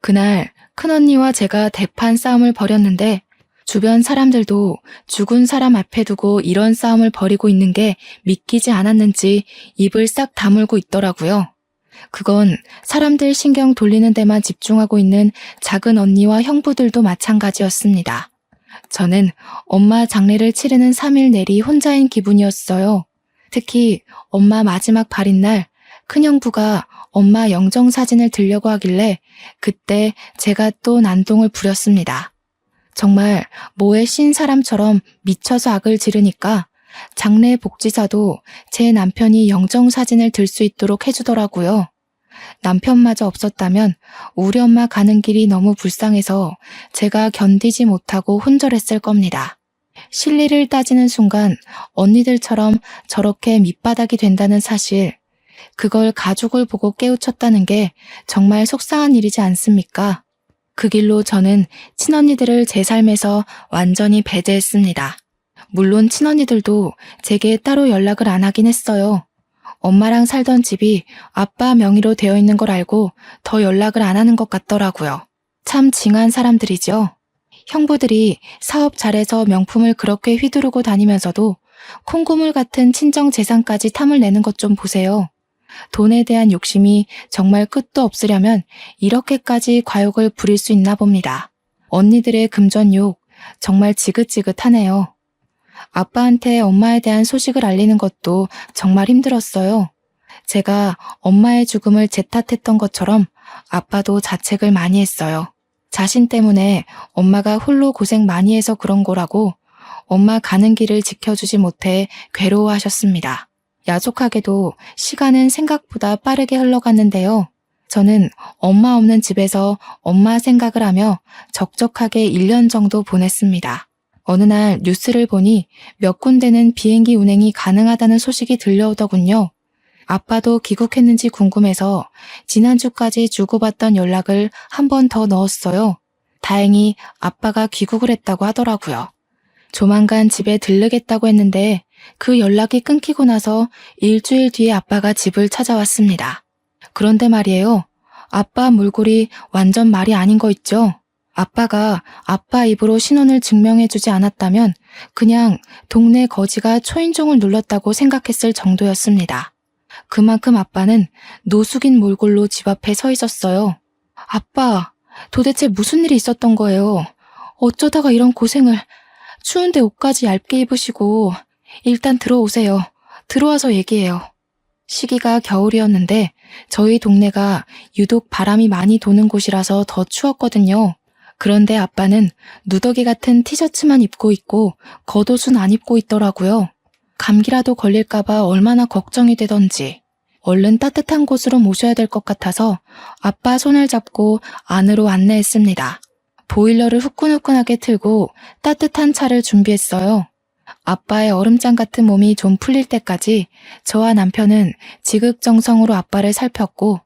그날 큰언니와 제가 대판 싸움을 벌였는데 주변 사람들도 죽은 사람 앞에 두고 이런 싸움을 벌이고 있는 게 믿기지 않았는지 입을 싹 다물고 있더라고요. 그건 사람들 신경 돌리는 데만 집중하고 있는 작은 언니와 형부들도 마찬가지였습니다. 저는 엄마 장례를 치르는 3일 내리 혼자인 기분이었어요. 특히 엄마 마지막 발인 날 큰형부가 엄마 영정사진을 들려고 하길래 그때 제가 또 난동을 부렸습니다. 정말 뭐에 신 사람처럼 미쳐서 악을 지르니까 장례 복지사도 제 남편이 영정사진을 들 수 있도록 해주더라고요. 남편마저 없었다면 우리 엄마 가는 길이 너무 불쌍해서 제가 견디지 못하고 혼절했을 겁니다. 실리를 따지는 순간 언니들처럼 저렇게 밑바닥이 된다는 사실, 그걸 가족을 보고 깨우쳤다는 게 정말 속상한 일이지 않습니까? 그 길로 저는 친언니들을 제 삶에서 완전히 배제했습니다. 물론 친언니들도 제게 따로 연락을 안 하긴 했어요. 엄마랑 살던 집이 아빠 명의로 되어 있는 걸 알고 더 연락을 안 하는 것 같더라고요. 참 징한 사람들이죠. 형부들이 사업 잘해서 명품을 그렇게 휘두르고 다니면서도 콩고물 같은 친정 재산까지 탐을 내는 것 좀 보세요. 돈에 대한 욕심이 정말 끝도 없으려면 이렇게까지 과욕을 부릴 수 있나 봅니다. 언니들의 금전욕 정말 지긋지긋하네요. 아빠한테 엄마에 대한 소식을 알리는 것도 정말 힘들었어요. 제가 엄마의 죽음을 제 탓했던 것처럼 아빠도 자책을 많이 했어요. 자신 때문에 엄마가 홀로 고생 많이 해서 그런 거라고 엄마 가는 길을 지켜주지 못해 괴로워하셨습니다. 야속하게도 시간은 생각보다 빠르게 흘러갔는데요. 저는 엄마 없는 집에서 엄마 생각을 하며 적적하게 1년 정도 보냈습니다. 어느 날 뉴스를 보니 몇 군데는 비행기 운행이 가능하다는 소식이 들려오더군요. 아빠도 귀국했는지 궁금해서 지난주까지 주고받던 연락을 한 번 더 넣었어요. 다행히 아빠가 귀국을 했다고 하더라고요. 조만간 집에 들르겠다고 했는데 그 연락이 끊기고 나서 일주일 뒤에 아빠가 집을 찾아왔습니다. 그런데 말이에요. 아빠 몰골이 완전 말이 아닌 거 있죠? 아빠가 아빠 입으로 신원을 증명해주지 않았다면 그냥 동네 거지가 초인종을 눌렀다고 생각했을 정도였습니다. 그만큼 아빠는 노숙인 몰골로 집 앞에 서 있었어요. 아빠, 도대체 무슨 일이 있었던 거예요? 어쩌다가 이런 고생을, 추운데 옷까지 얇게 입으시고, 일단 들어오세요. 들어와서 얘기해요. 시기가 겨울이었는데 저희 동네가 유독 바람이 많이 도는 곳이라서 더 추웠거든요. 그런데 아빠는 누더기 같은 티셔츠만 입고 있고 겉옷은 안 입고 있더라고요. 감기라도 걸릴까봐 얼마나 걱정이 되던지. 얼른 따뜻한 곳으로 모셔야 될 것 같아서 아빠 손을 잡고 안으로 안내했습니다. 보일러를 후끈후끈하게 틀고 따뜻한 차를 준비했어요. 아빠의 얼음장 같은 몸이 좀 풀릴 때까지 저와 남편은 지극정성으로 아빠를 살폈고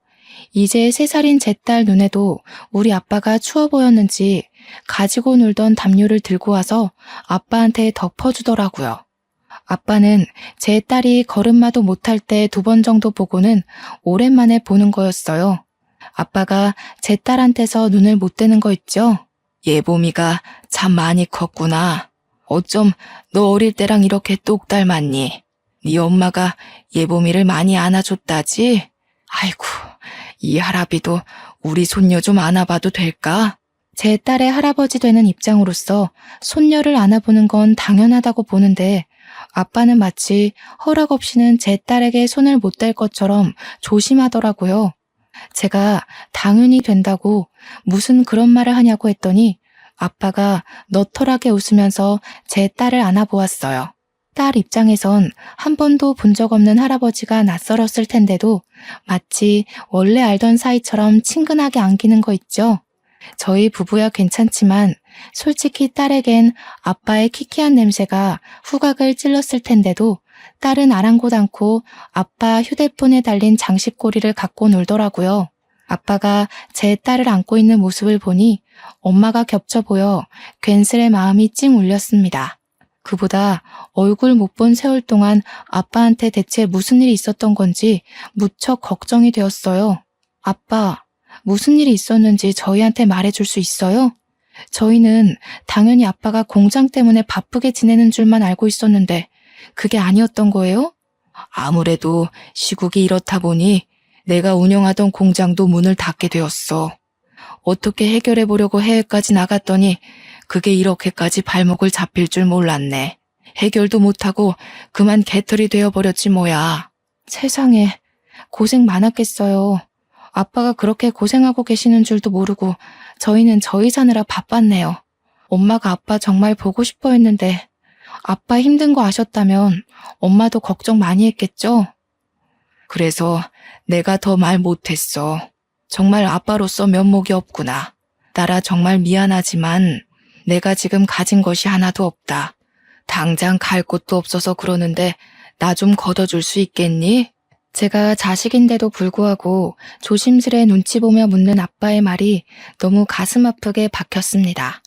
이제 3살인 제 딸 눈에도 우리 아빠가 추워 보였는지 가지고 놀던 담요를 들고 와서 아빠한테 덮어주더라고요. 아빠는 제 딸이 걸음마도 못할 때 2번 정도 보고는 오랜만에 보는 거였어요. 아빠가 제 딸한테서 눈을 못 떼는 거 있죠? 예봄이가 참 많이 컸구나. 어쩜 너 어릴 때랑 이렇게 똑 닮았니? 네 엄마가 예봄이를 많이 안아줬다지? 아이고, 이 할아비도 우리 손녀 좀 안아봐도 될까? 제 딸의 할아버지 되는 입장으로서 손녀를 안아보는 건 당연하다고 보는데 아빠는 마치 허락 없이는 제 딸에게 손을 못 댈 것처럼 조심하더라고요. 제가 당연히 된다고 무슨 그런 말을 하냐고 했더니 아빠가 너털하게 웃으면서 제 딸을 안아보았어요. 딸 입장에선 한 번도 본 적 없는 할아버지가 낯설었을 텐데도 마치 원래 알던 사이처럼 친근하게 안기는 거 있죠? 저희 부부야 괜찮지만 솔직히 딸에겐 아빠의 키키한 냄새가 후각을 찔렀을 텐데도 딸은 아랑곳 않고 아빠 휴대폰에 달린 장식고리를 갖고 놀더라고요. 아빠가 제 딸을 안고 있는 모습을 보니 엄마가 겹쳐 보여 괜스레 마음이 찡 울렸습니다. 그보다 얼굴 못 본 세월 동안 아빠한테 대체 무슨 일이 있었던 건지 무척 걱정이 되었어요. 아빠, 무슨 일이 있었는지 저희한테 말해줄 수 있어요? 저희는 당연히 아빠가 공장 때문에 바쁘게 지내는 줄만 알고 있었는데 그게 아니었던 거예요? 아무래도 시국이 이렇다 보니 내가 운영하던 공장도 문을 닫게 되었어. 어떻게 해결해 보려고 해외까지 나갔더니 그게 이렇게까지 발목을 잡힐 줄 몰랐네. 해결도 못하고 그만 개털이 되어버렸지 뭐야. 세상에, 고생 많았겠어요. 아빠가 그렇게 고생하고 계시는 줄도 모르고 저희는 저희 사느라 바빴네요. 엄마가 아빠 정말 보고 싶어 했는데 아빠 힘든 거 아셨다면 엄마도 걱정 많이 했겠죠? 그래서 내가 더 말 못했어. 정말 아빠로서 면목이 없구나. 딸아 정말 미안하지만 내가 지금 가진 것이 하나도 없다. 당장 갈 곳도 없어서 그러는데 나 좀 걷어줄 수 있겠니? 제가 자식인데도 불구하고 조심스레 눈치 보며 묻는 아빠의 말이 너무 가슴 아프게 박혔습니다.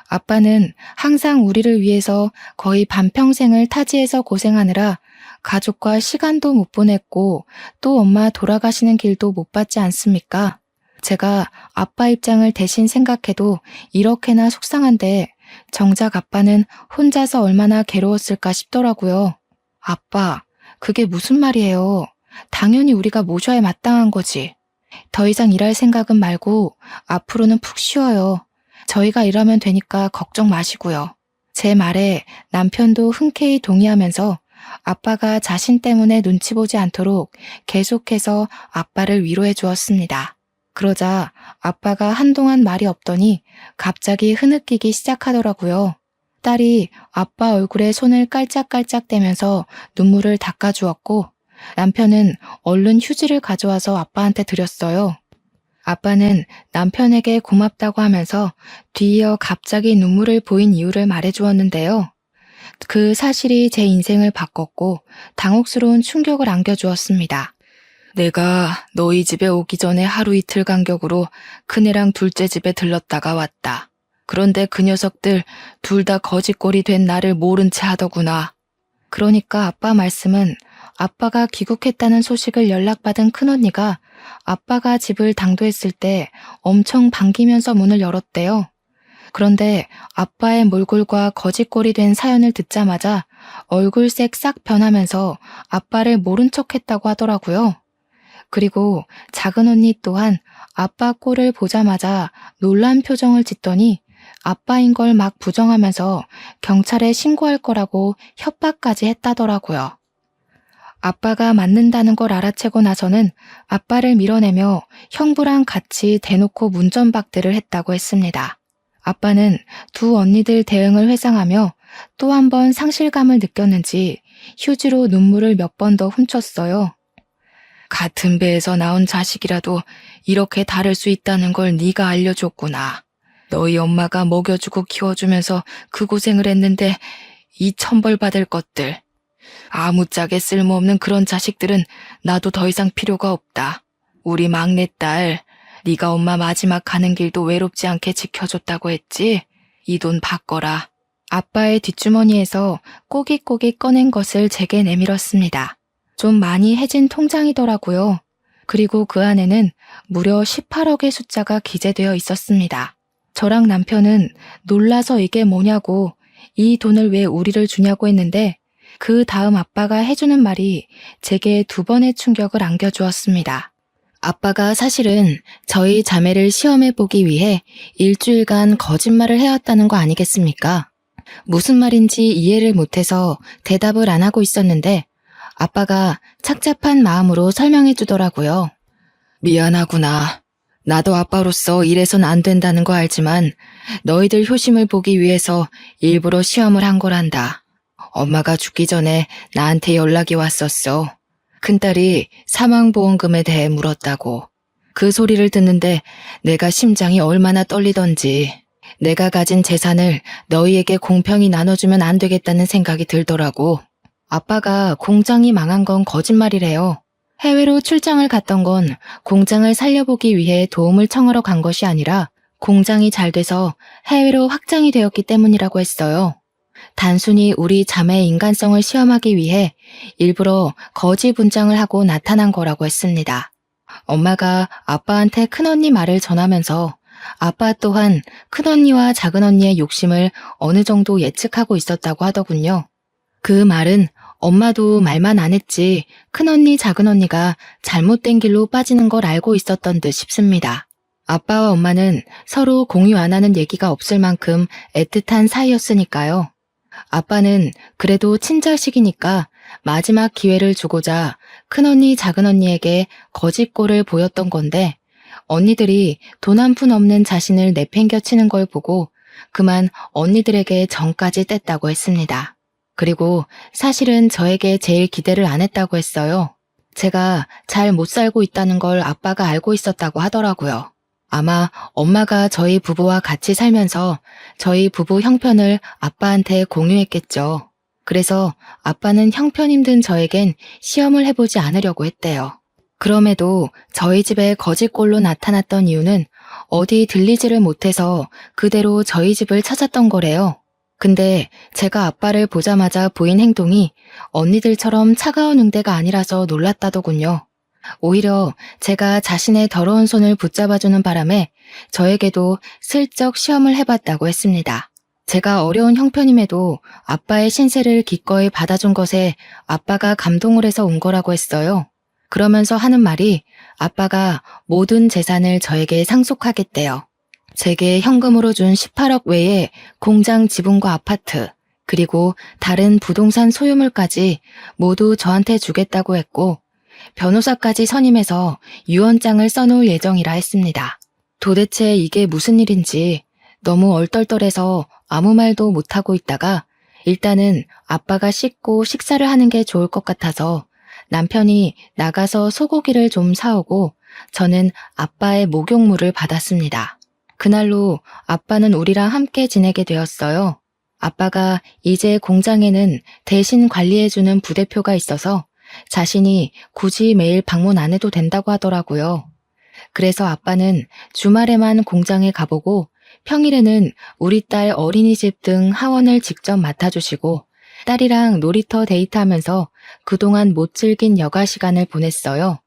아빠는 항상 우리를 위해서 거의 반평생을 타지에서 고생하느라 가족과 시간도 못 보냈고 또 엄마 돌아가시는 길도 못 봤지 않습니까? 제가 아빠 입장을 대신 생각해도 이렇게나 속상한데 정작 아빠는 혼자서 얼마나 괴로웠을까 싶더라고요. 아빠, 그게 무슨 말이에요? 당연히 우리가 모셔야 마땅한 거지. 더 이상 일할 생각은 말고 앞으로는 푹 쉬어요. 저희가 일하면 되니까 걱정 마시고요. 제 말에 남편도 흔쾌히 동의하면서 아빠가 자신 때문에 눈치 보지 않도록 계속해서 아빠를 위로해 주었습니다. 그러자 아빠가 한동안 말이 없더니 갑자기 흐느끼기 시작하더라고요. 딸이 아빠 얼굴에 손을 깔짝깔짝 대면서 눈물을 닦아주었고 남편은 얼른 휴지를 가져와서 아빠한테 드렸어요. 아빠는 남편에게 고맙다고 하면서 뒤이어 갑자기 눈물을 보인 이유를 말해주었는데요. 그 사실이 제 인생을 바꿨고 당혹스러운 충격을 안겨주었습니다. 내가 너희 집에 오기 전에 하루 이틀 간격으로 큰애랑 둘째 집에 들렀다가 왔다. 그런데 그 녀석들 둘 다 거지꼴이 된 나를 모른 채 하더구나. 그러니까 아빠 말씀은 아빠가 귀국했다는 소식을 연락받은 큰언니가 아빠가 집을 당도했을 때 엄청 반기면서 문을 열었대요. 그런데 아빠의 몰골과 거짓골이 된 사연을 듣자마자 얼굴색 싹 변하면서 아빠를 모른 척했다고 하더라고요. 그리고 작은 언니 또한 아빠 꼴을 보자마자 놀란 표정을 짓더니 아빠인 걸 막 부정하면서 경찰에 신고할 거라고 협박까지 했다더라고요. 아빠가 맞는다는 걸 알아채고 나서는 아빠를 밀어내며 형부랑 같이 대놓고 문전박대를 했다고 했습니다. 아빠는 두 언니들 대응을 회상하며 또 한 번 상실감을 느꼈는지 휴지로 눈물을 몇 번 더 훔쳤어요. 같은 배에서 나온 자식이라도 이렇게 다를 수 있다는 걸 네가 알려줬구나. 너희 엄마가 먹여주고 키워주면서 그 고생을 했는데 이 천벌 받을 것들. 아무짝에 쓸모없는 그런 자식들은 나도 더 이상 필요가 없다. 우리 막내딸, 네가 엄마 마지막 가는 길도 외롭지 않게 지켜줬다고 했지? 이 돈 받거라. 아빠의 뒷주머니에서 꼬깃꼬깃 꺼낸 것을 제게 내밀었습니다. 좀 많이 해진 통장이더라고요. 그리고 그 안에는 무려 18억의 숫자가 기재되어 있었습니다. 저랑 남편은 놀라서 이게 뭐냐고, 이 돈을 왜 우리를 주냐고 했는데 그 다음 아빠가 해주는 말이 제게 두 번의 충격을 안겨주었습니다. 아빠가 사실은 저희 자매를 시험해보기 위해 일주일간 거짓말을 해왔다는 거 아니겠습니까? 무슨 말인지 이해를 못해서 대답을 안 하고 있었는데 아빠가 착잡한 마음으로 설명해 주더라고요. 미안하구나. 나도 아빠로서 이래선 안 된다는 거 알지만 너희들 효심을 보기 위해서 일부러 시험을 한 거란다. 엄마가 죽기 전에 나한테 연락이 왔었어. 큰딸이 사망보험금에 대해 물었다고. 그 소리를 듣는데 내가 심장이 얼마나 떨리던지 내가 가진 재산을 너희에게 공평히 나눠주면 안 되겠다는 생각이 들더라고. 아빠가 공장이 망한 건 거짓말이래요. 해외로 출장을 갔던 건 공장을 살려보기 위해 도움을 청하러 간 것이 아니라 공장이 잘 돼서 해외로 확장이 되었기 때문이라고 했어요. 단순히 우리 자매의 인간성을 시험하기 위해 일부러 거짓 분장을 하고 나타난 거라고 했습니다. 엄마가 아빠한테 큰언니 말을 전하면서 아빠 또한 큰언니와 작은언니의 욕심을 어느 정도 예측하고 있었다고 하더군요. 그 말은 엄마도 말만 안 했지 큰언니 작은언니가 잘못된 길로 빠지는 걸 알고 있었던 듯 싶습니다. 아빠와 엄마는 서로 공유 안 하는 얘기가 없을 만큼 애틋한 사이였으니까요. 아빠는 그래도 친자식이니까 마지막 기회를 주고자 큰언니 작은언니에게 거짓골을 보였던 건데 언니들이 돈 한 푼 없는 자신을 내팽겨치는 걸 보고 그만 언니들에게 정까지 뗐다고 했습니다. 그리고 사실은 저에게 제일 기대를 안 했다고 했어요. 제가 잘 못 살고 있다는 걸 아빠가 알고 있었다고 하더라고요. 아마 엄마가 저희 부부와 같이 살면서 저희 부부 형편을 아빠한테 공유했겠죠. 그래서 아빠는 형편 힘든 저에겐 시험을 해보지 않으려고 했대요. 그럼에도 저희 집에 거짓골로 나타났던 이유는 어디 들리지를 못해서 그대로 저희 집을 찾았던 거래요. 근데 제가 아빠를 보자마자 보인 행동이 언니들처럼 차가운 응대가 아니라서 놀랐다더군요. 오히려 제가 자신의 더러운 손을 붙잡아주는 바람에 저에게도 슬쩍 시험을 해봤다고 했습니다. 제가 어려운 형편임에도 아빠의 신세를 기꺼이 받아준 것에 아빠가 감동을 해서 온 거라고 했어요. 그러면서 하는 말이 아빠가 모든 재산을 저에게 상속하겠대요. 제게 현금으로 준 18억 외에 공장 지분과 아파트, 그리고 다른 부동산 소유물까지 모두 저한테 주겠다고 했고 변호사까지 선임해서 유언장을 써놓을 예정이라 했습니다. 도대체 이게 무슨 일인지 너무 얼떨떨해서 아무 말도 못하고 있다가 일단은 아빠가 씻고 식사를 하는 게 좋을 것 같아서 남편이 나가서 소고기를 좀 사오고 저는 아빠의 목욕물을 받았습니다. 그날로 아빠는 우리랑 함께 지내게 되었어요. 아빠가 이제 공장에는 대신 관리해주는 부대표가 있어서 자신이 굳이 매일 방문 안 해도 된다고 하더라고요. 그래서 아빠는 주말에만 공장에 가보고 평일에는 우리 딸 어린이집 등 하원을 직접 맡아주시고 딸이랑 놀이터 데이트하면서 그동안 못 즐긴 여가 시간을 보냈어요.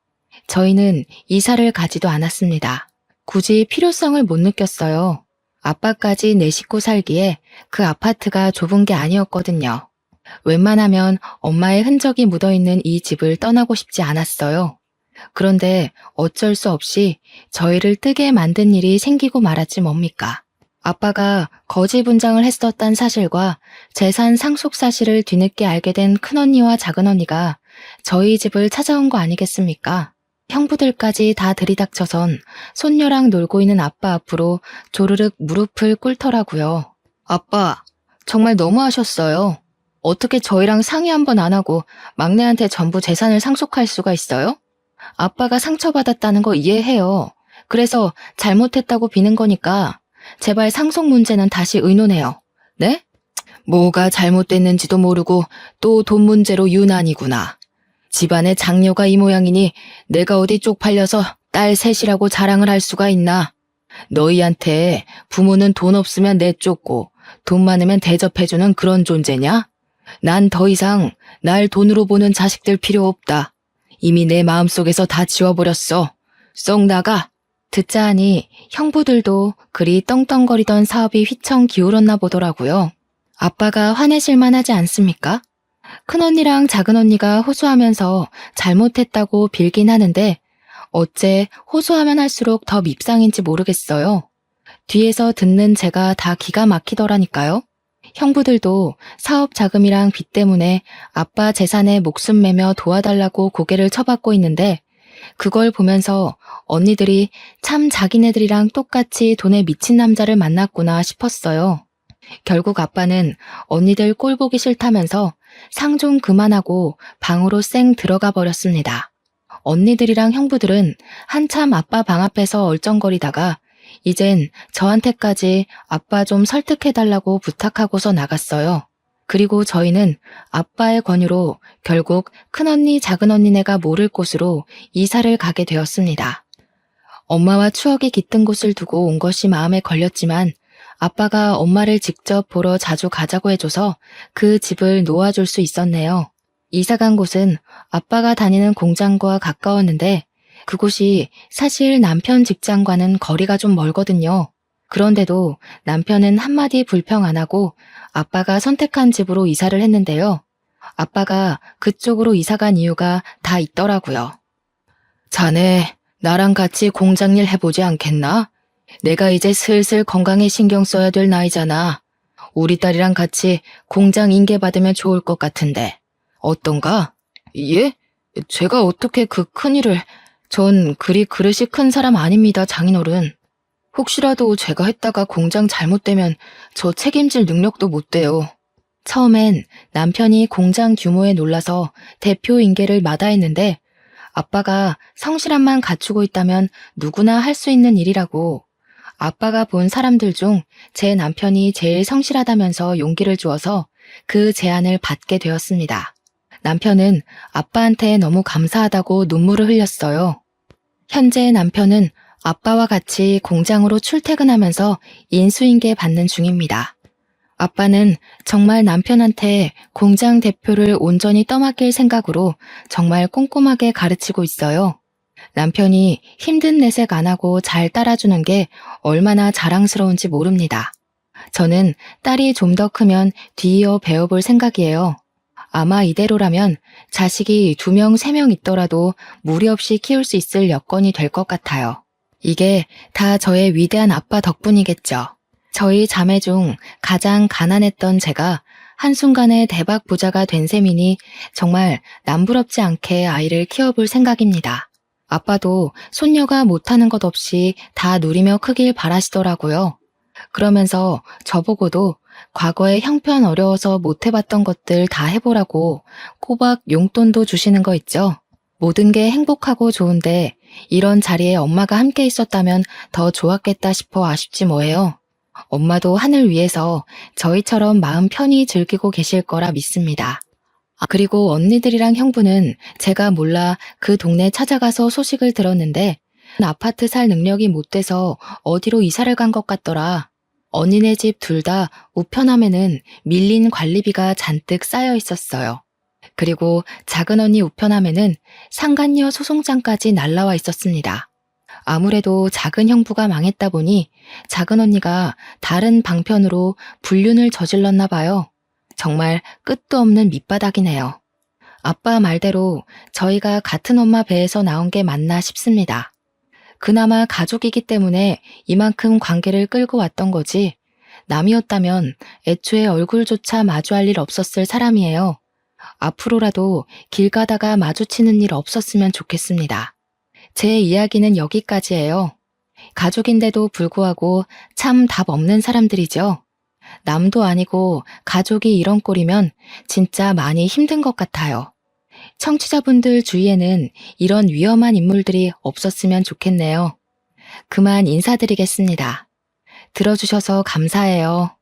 저희는 이사를 가지도 않았습니다. 굳이 필요성을 못 느꼈어요. 아빠까지 네 식구 살기에 그 아파트가 좁은 게 아니었거든요. 웬만하면 엄마의 흔적이 묻어있는 이 집을 떠나고 싶지 않았어요. 그런데 어쩔 수 없이 저희를 뜨게 만든 일이 생기고 말았지 뭡니까. 아빠가 거지 분장을 했었단 사실과 재산 상속 사실을 뒤늦게 알게 된 큰언니와 작은언니가 저희 집을 찾아온 거 아니겠습니까? 형부들까지 다 들이닥쳐선 손녀랑 놀고 있는 아빠 앞으로 조르륵 무릎을 꿇더라고요. 아빠, 정말 너무하셨어요. 어떻게 저희랑 상의 한 번 안 하고 막내한테 전부 재산을 상속할 수가 있어요? 아빠가 상처받았다는 거 이해해요. 그래서 잘못했다고 비는 거니까 제발 상속 문제는 다시 의논해요. 네? 뭐가 잘못됐는지도 모르고 또 돈 문제로 유난이구나. 집안에 장녀가 이 모양이니 내가 어디 쪽팔려서 딸 셋이라고 자랑을 할 수가 있나. 너희한테 부모는 돈 없으면 내쫓고 돈 많으면 대접해주는 그런 존재냐? 난 더 이상 날 돈으로 보는 자식들 필요 없다. 이미 내 마음속에서 다 지워버렸어. 썩 나가. 듣자 하니 형부들도 그리 떵떵거리던 사업이 휘청 기울었나 보더라고요. 아빠가 화내실 만하지 않습니까? 큰언니랑 작은언니가 호소하면서 잘못했다고 빌긴 하는데 어째 호소하면 할수록 더 밉상인지 모르겠어요. 뒤에서 듣는 제가 다 기가 막히더라니까요. 형부들도 사업 자금이랑 빚 때문에 아빠 재산에 목숨 매며 도와달라고 고개를 쳐받고 있는데 그걸 보면서 언니들이 참 자기네들이랑 똑같이 돈에 미친 남자를 만났구나 싶었어요. 결국 아빠는 언니들 꼴 보기 싫다면서 상 좀 그만하고 방으로 쌩 들어가 버렸습니다. 언니들이랑 형부들은 한참 아빠 방 앞에서 얼쩡거리다가 이젠 저한테까지 아빠 좀 설득해달라고 부탁하고서 나갔어요. 그리고 저희는 아빠의 권유로 결국 큰언니, 작은언니네가 모를 곳으로 이사를 가게 되었습니다. 엄마와 추억이 깃든 곳을 두고 온 것이 마음에 걸렸지만 아빠가 엄마를 직접 보러 자주 가자고 해줘서 그 집을 놓아줄 수 있었네요. 이사간 곳은 아빠가 다니는 공장과 가까웠는데 그곳이 사실 남편 직장과는 거리가 좀 멀거든요. 그런데도 남편은 한마디 불평 안 하고 아빠가 선택한 집으로 이사를 했는데요. 아빠가 그쪽으로 이사간 이유가 다 있더라고요. 자네, 나랑 같이 공장 일 해보지 않겠나? 내가 이제 슬슬 건강에 신경 써야 될 나이잖아. 우리 딸이랑 같이 공장 인계 받으면 좋을 것 같은데. 어떤가? 예? 제가 어떻게 그 큰일을... 전 그리 그릇이 큰 사람 아닙니다, 장인어른. 혹시라도 제가 했다가 공장 잘못되면 저 책임질 능력도 못 돼요. 처음엔 남편이 공장 규모에 놀라서 대표 인계를 마다했는데 아빠가 성실함만 갖추고 있다면 누구나 할 수 있는 일이라고. 아빠가 본 사람들 중 제 남편이 제일 성실하다면서 용기를 주어서 그 제안을 받게 되었습니다. 남편은 아빠한테 너무 감사하다고 눈물을 흘렸어요. 현재 남편은 아빠와 같이 공장으로 출퇴근하면서 인수인계 받는 중입니다. 아빠는 정말 남편한테 공장 대표를 온전히 떠맡길 생각으로 정말 꼼꼼하게 가르치고 있어요. 남편이 힘든 내색 안 하고 잘 따라주는 게 얼마나 자랑스러운지 모릅니다. 저는 딸이 좀 더 크면 뒤이어 배워볼 생각이에요. 아마 이대로라면 자식이 2명, 3명 있더라도 무리 없이 키울 수 있을 여건이 될 것 같아요. 이게 다 저의 위대한 아빠 덕분이겠죠. 저희 자매 중 가장 가난했던 제가 한순간에 대박 부자가 된 셈이니 정말 남부럽지 않게 아이를 키워볼 생각입니다. 아빠도 손녀가 못하는 것 없이 다 누리며 크길 바라시더라고요. 그러면서 저보고도 과거에 형편 어려워서 못 해봤던 것들 다 해보라고 꼬박 용돈도 주시는 거 있죠. 모든 게 행복하고 좋은데 이런 자리에 엄마가 함께 있었다면 더 좋았겠다 싶어 아쉽지 뭐예요. 엄마도 하늘 위에서 저희처럼 마음 편히 즐기고 계실 거라 믿습니다. 그리고 언니들이랑 형부는 제가 몰라 그 동네 찾아가서 소식을 들었는데 아파트 살 능력이 못 돼서 어디로 이사를 간 것 같더라. 언니네 집 둘 다 우편함에는 밀린 관리비가 잔뜩 쌓여 있었어요. 그리고 작은 언니 우편함에는 상간녀 소송장까지 날라와 있었습니다. 아무래도 작은 형부가 망했다 보니 작은 언니가 다른 방편으로 불륜을 저질렀나 봐요. 정말 끝도 없는 밑바닥이네요. 아빠 말대로 저희가 같은 엄마 배에서 나온 게 맞나 싶습니다. 그나마 가족이기 때문에 이만큼 관계를 끌고 왔던 거지, 남이었다면 애초에 얼굴조차 마주할 일 없었을 사람이에요. 앞으로라도 길 가다가 마주치는 일 없었으면 좋겠습니다. 제 이야기는 여기까지예요. 가족인데도 불구하고 참 답 없는 사람들이죠. 남도 아니고 가족이 이런 꼴이면 진짜 많이 힘든 것 같아요. 청취자분들 주위에는 이런 위험한 인물들이 없었으면 좋겠네요. 그만 인사드리겠습니다. 들어주셔서 감사해요.